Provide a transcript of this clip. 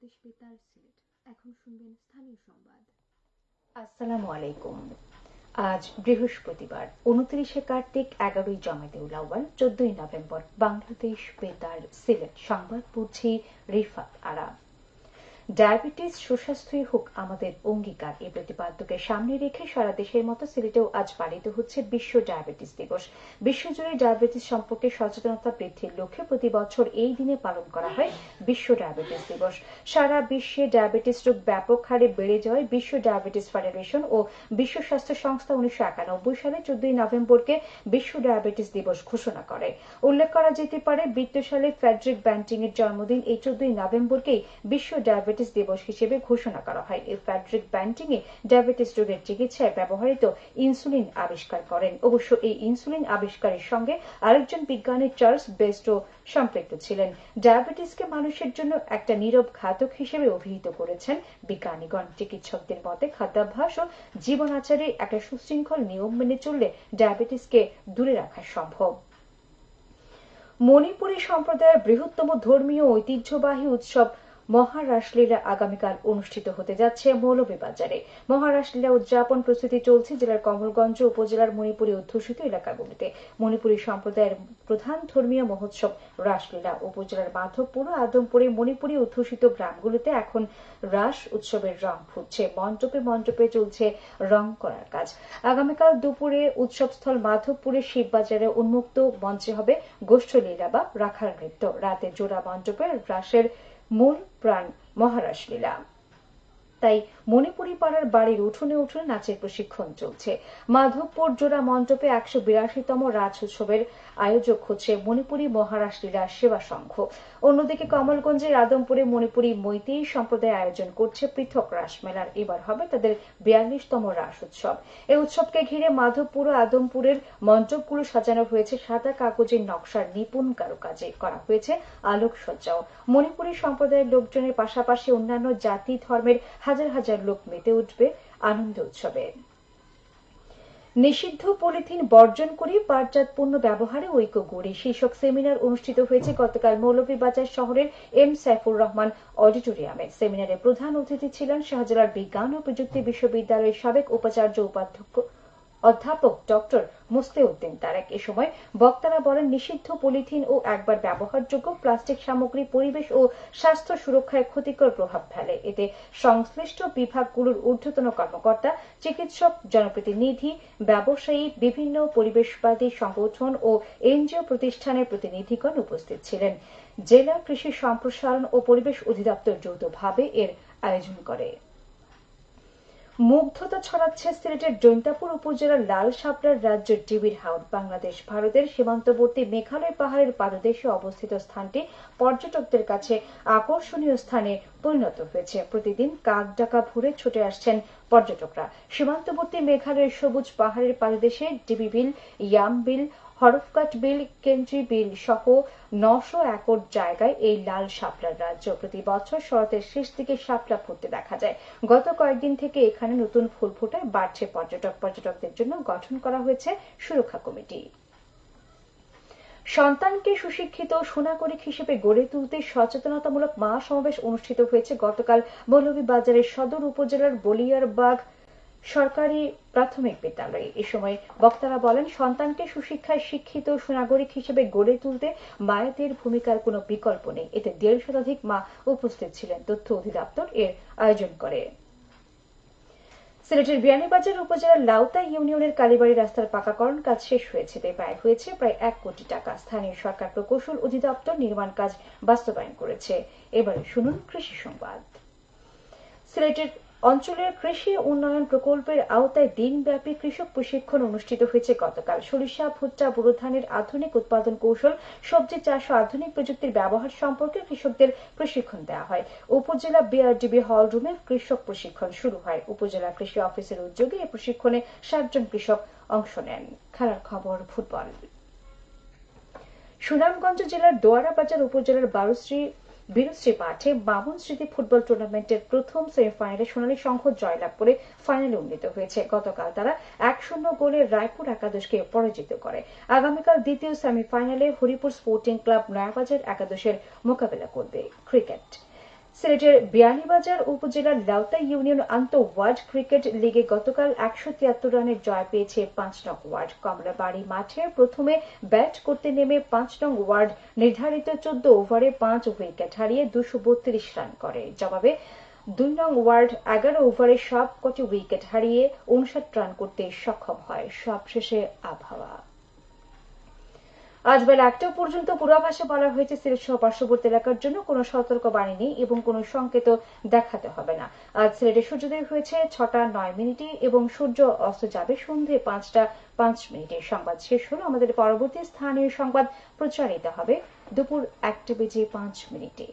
বাংলাদেশ বেতার সিলেট। এখন শুনবেন স্থানীয় সংবাদ। আসসালামু আলাইকুম। আজ বৃহস্পতিবার 29 কার্তিক 11 জমাদেউল আউয়াল 14 নভেম্বর। বাংলাদেশ বেতার সিলেট সংবাদ পড়ছি রিফাত আরা। ডায়াবেটিস সুস্বাস্থ্যই হোক আমাদের অঙ্গীকার এই প্রতিপাদ্যকে সামনে রেখে সারা দেশের মতো সিলেটেও আজ পালিত হচ্ছে বিশ্ব ডায়াবেটিস দিবস। বিশ্বজুড়ে ডায়াবেটিস সম্পর্কে সচেতনতা বৃদ্ধির লক্ষ্যে প্রতি বছর এই দিনে পালন করা হয় বিশ্ব ডায়াবেটিস দিবস। সারা বিশ্বে ডায়াবেটিস রোগ ব্যাপক হারে বেড়ে যাওয়ায় বিশ্ব ডায়াবেটিস ফেডারেশন ও বিশ্ব স্বাস্থ্য সংস্থা 1991 সালে 14 নভেম্বরকে বিশ্ব ডায়াবেটিস দিবস ঘোষণা করে। উল্লেখ করা যেতে পারে 20 সালে ফ্রেডরিক ব্যান্টিং এর জন্মদিন এই 14 নভেম্বরকেই বিশ্ব ডায়াবেটিস দিবস হিসেবে ঘোষণা করা হয়। এই ফ্রেডরিক ব্যান্টিং ডায়াবেটিস রোগের চিকিৎসায় ব্যবহৃত ইনসুলিন আবিষ্কার করেন। অবশ্য এই ইনসুলিন আবিষ্কারের সঙ্গে আরেকজন বিজ্ঞানী চার্লস বেস্টো সম্পৃক্ত ছিলেন। ডায়াবেটিসকে মানুষের জন্য একটা নীরব ঘাতক হিসেবে অভিহিত করেছেন বিজ্ঞানীগণ। চিকিৎসকদের মতে খাদ্যাভ্যাস ও জীবন আচারে একটা সুশৃঙ্খল নিয়ম মেনে চললে ডায়াবেটিসকে দূরে রাখা সম্ভব। মণিপুরী সম্প্রদায়ের বৃহত্তম ধর্মীয় ঐতিহ্যবাহী উৎসব মহারাসলীলা আগামীকাল অনুষ্ঠিত হতে যাচ্ছে মৌলভীবাজারে। মহারাসলীলা উদযাপন প্রস্তুতি চলছে জেলার কমলগঞ্জ উপজেলার মণিপুরী অধ্যুষিত এলাকাগুলিতে। মণিপুরী সম্প্রদায়ের প্রধান ধর্মীয় মহোৎসব রাসলীলা উপজেলার মাধবপুর ও আদমপুরে মণিপুরী অধ্যুষিত গ্রামগুলিতে এখন রাস উৎসবের রং ফুটছে। মণ্ডপে মণ্ডপে চলছে রং করার কাজ। আগামীকাল দুপুরে উৎসবস্থল মাধবপুরের শিববাজারে উন্মুক্ত মঞ্চে হবে গোষ্ঠলীলা বা রাখাল নৃত্য। রাতে জোড়া মণ্ডপে রাসের মূল প্রাণ মহারাসলীলা। তাই মণিপুরী পাড়ার বাড়ির উঠোনে উঠোনে নাচের প্রশিক্ষণ চলছে। মাধবপুর জোড়া মণ্ডপে 182তম রাজ উৎসবের আয়োজক হচ্ছে মণিপুরী মহারাসলীলা সেবা সংঘ। অন্যদিকে কমলগঞ্জের আদমপুরে মণিপুরী মৈতেই সম্প্রদায় আয়োজন করছে পৃথক রাসমেলার। এবার হবে তাদের 42তম রাস উৎসব। এই উৎসবকে ঘিরে মাধবপুর ও আদমপুরের মণ্ডপগুলো সাজানো হয়েছে সাদা কাগজের নকশার নিপুণ কারুকাজে। করা হয়েছে আলোকসজ্জাও। মণিপুরী সম্প্রদায়ের লোকজনের পাশাপাশি অন্যান্য জাতি ধর্মের হাজার হাজার লোক মেতে উঠবে আনন্দ উৎসবে। নিষিদ্ধ পলিথিন বর্জন করে পাটজাত পণ্য ব্যবহারে ঐক্য গড়ে শীর্ষক সেমিনার অনুষ্ঠিত হয়েছে গতকাল মৌলভীবাজার শহরের এম সাইফুর রহমান অডিটোরিয়ামে। সেমিনারে প্রধান অতিথি ছিলেন শাহজালাল বিজ্ঞান ও প্রযুক্তি বিশ্ববিদ্যালয়ের সাবেক উপাচার্য অধ্যাপক ডক্টর মুসলিউদ্দিন তারেক। এ সময় বক্তারা বলেন, নিষিদ্ধ পলিথিন ও একবার ব্যবহারযোগ্য প্লাস্টিক সামগ্রী পরিবেশ ও স্বাস্থ্য সুরক্ষায় ক্ষতিকর প্রভাব ফেলে। এতে সংশ্লিষ্ট বিভাগগুলোর ঊর্ধ্বতন কর্মকর্তা, চিকিৎসক, জনপ্রতিনিধি, ব্যবসায়ী, বিভিন্ন পরিবেশবাদী সংগঠন ও এনজিও প্রতিষ্ঠানের প্রতিনিধিগণ উপস্থিত ছিলেন। জেলা কৃষি সম্প্রসারণ ও পরিবেশ অধিদপ্তর যৌথভাবে এর আয়োজন করে। মুগ্ধতা ছড়াচ্ছে সিলেটের জৈন্তাপুর উপজেলার লাল শাপলার রাজ্য ডিবির হাওর। বাংলাদেশ ভারতের সীমান্তবর্তী মেঘালয় পাহাড়ের পাদদেশে অবস্থিত স্থানটি পর্যটকদের কাছে আকর্ষণীয় স্থানে পরিণত হয়েছে। প্রতিদিন কাক ডাকা ভরে ছুটে আসছেন পর্যটকরা। সীমান্তবর্তী মেঘালয়ের সবুজ পাহাড়ের পাদদেশে ডিবি বিল, ইয়াম বিল, হরফকাট বিল, কেন্দ্রি বিল সহ 900 একর জায়গায় এই লাল শাপলার রাজ্য। প্রতি বছর শরতের শেষ দিকে শাপলা ফুটতে দেখা যায়। গত কয়েকদিন থেকে এখানে নতুন ফুল ফোটায় বাড়ছে পর্যটকদের জন্য গঠন করা হয়েছে সুরক্ষা কমিটি। সন্তানকে সুশিক্ষিত সুনাগরিক হিসেবে গড়ে তুলতে সচেতনতামূলক মহাসমাবেশ অনুষ্ঠিত হয়েছে গতকাল মৌলভীবাজারের সদর উপজেলার বলিয়ারবাগ সরকারি প্রাথমিক বিদ্যালয়ে। এ সময় বক্তারা বলেন, সন্তানকে সুশিক্ষায় শিক্ষিত সুনাগরিক হিসেবে গড়ে তুলতে মায়েদের ভূমিকার কোনো বিকল্প নেই। এতে 150 শতাধিক মা উপস্থিত ছিলেন। তথ্য অধিদপ্তর এর আয়োজন করে। সিলেটের বিয়ানীবাজার উপজেলার লাউতা ইউনিয়নের কালীবাড়ি রাস্তার পাকাকরণ কাজ শেষ হয়েছে। তাই ব্যয় হয়েছে প্রায় 1 কোটি টাকা। স্থানীয় সরকার প্রকৌশল অধিদপ্তর নির্মাণ কাজ বাস্তবায়ন করেছে। এবারে শুনুন কৃষি সংবাদ। সিলেটের অঞ্চলের কৃষি উন্নয়ন প্রকল্পের আওতায় দিনব্যাপী কৃষক প্রশিক্ষণ অনুষ্ঠিত হয়েছে গতকাল। সরিষা, ভুট্টা, বোরো ধানের আধুনিক উৎপাদন কৌশল, সবজি চাষ ও আধুনিক প্রযুক্তির ব্যবহার সম্পর্কে কৃষকদের প্রশিক্ষণ দেওয়া হয়। উপজেলা বিআরডিবি হল রুমে কৃষক প্রশিক্ষণ শুরু হয়। উপজেলা কৃষি অফিসের উদ্যোগে এই প্রশিক্ষণে 60 জন কৃষক অংশ নেন। খেলার খবর ফুটবল। সুনামগঞ্জ জেলার দোয়ারাবাজার উপজেলার বীরশ্রী মাঠে মামুন স্মৃতি ফুটবল টুর্নামেন্টের প্রথম সেমিফাইনালে সোনালী সংঘ জয়লাভ করে ফাইনালে উন্নীত হয়েছে। গতকাল তারা 1-0 গোলে রায়পুর একাদশকে পরাজিত করে। আগামীকাল দ্বিতীয় সেমিফাইনালে হরিপুর স্পোর্টিং ক্লাব নয়াবাজার একাদশের মোকাবেলা করবে। ক্রিকেট। সিলেটের বিয়ানীবাজার উপজেলার লাউতা ইউনিয়ন আন্তঃওয়ার্ড ক্রিকেট লিগে গতকাল 173 রানের জয় পেয়েছে 5 নং ওয়ার্ড। কমলাবাড়ি মাঠে প্রথমে ব্যাট করতে নেমে 5 নং ওয়ার্ড নির্ধারিত 14 ওভারে 5 উইকেট হারিয়ে 232 রান করে। জবাবে 2 নং ওয়ার্ড 11 ওভারে সবকটি উইকেট হারিয়ে 59 রান করতে সক্ষম হয়। সবশেষে আবহাওয়া। আজ বেলা 1টা পর্যন্ত পূর্বাভাসে বলা হয়েছে সিলেট সহ পার্শ্ববর্তী এলাকার জন্য কোনো সতর্কবাণী নেই এবং কোনো সংকেত দেখাতে হবে না। আজ সিলেটে সূর্যোদয় হয়েছে 6টা 9 মিনিটে এবং সূর্য অস্ত যাবে সন্ধ্যে 5টা 5 মিনিটে। সংবাদ শেষ হলো। আমাদের পরবর্তী স্থানীয় সংবাদ প্রচারিত হবে দুপুর 1টা বেজে 5 মিনিটে।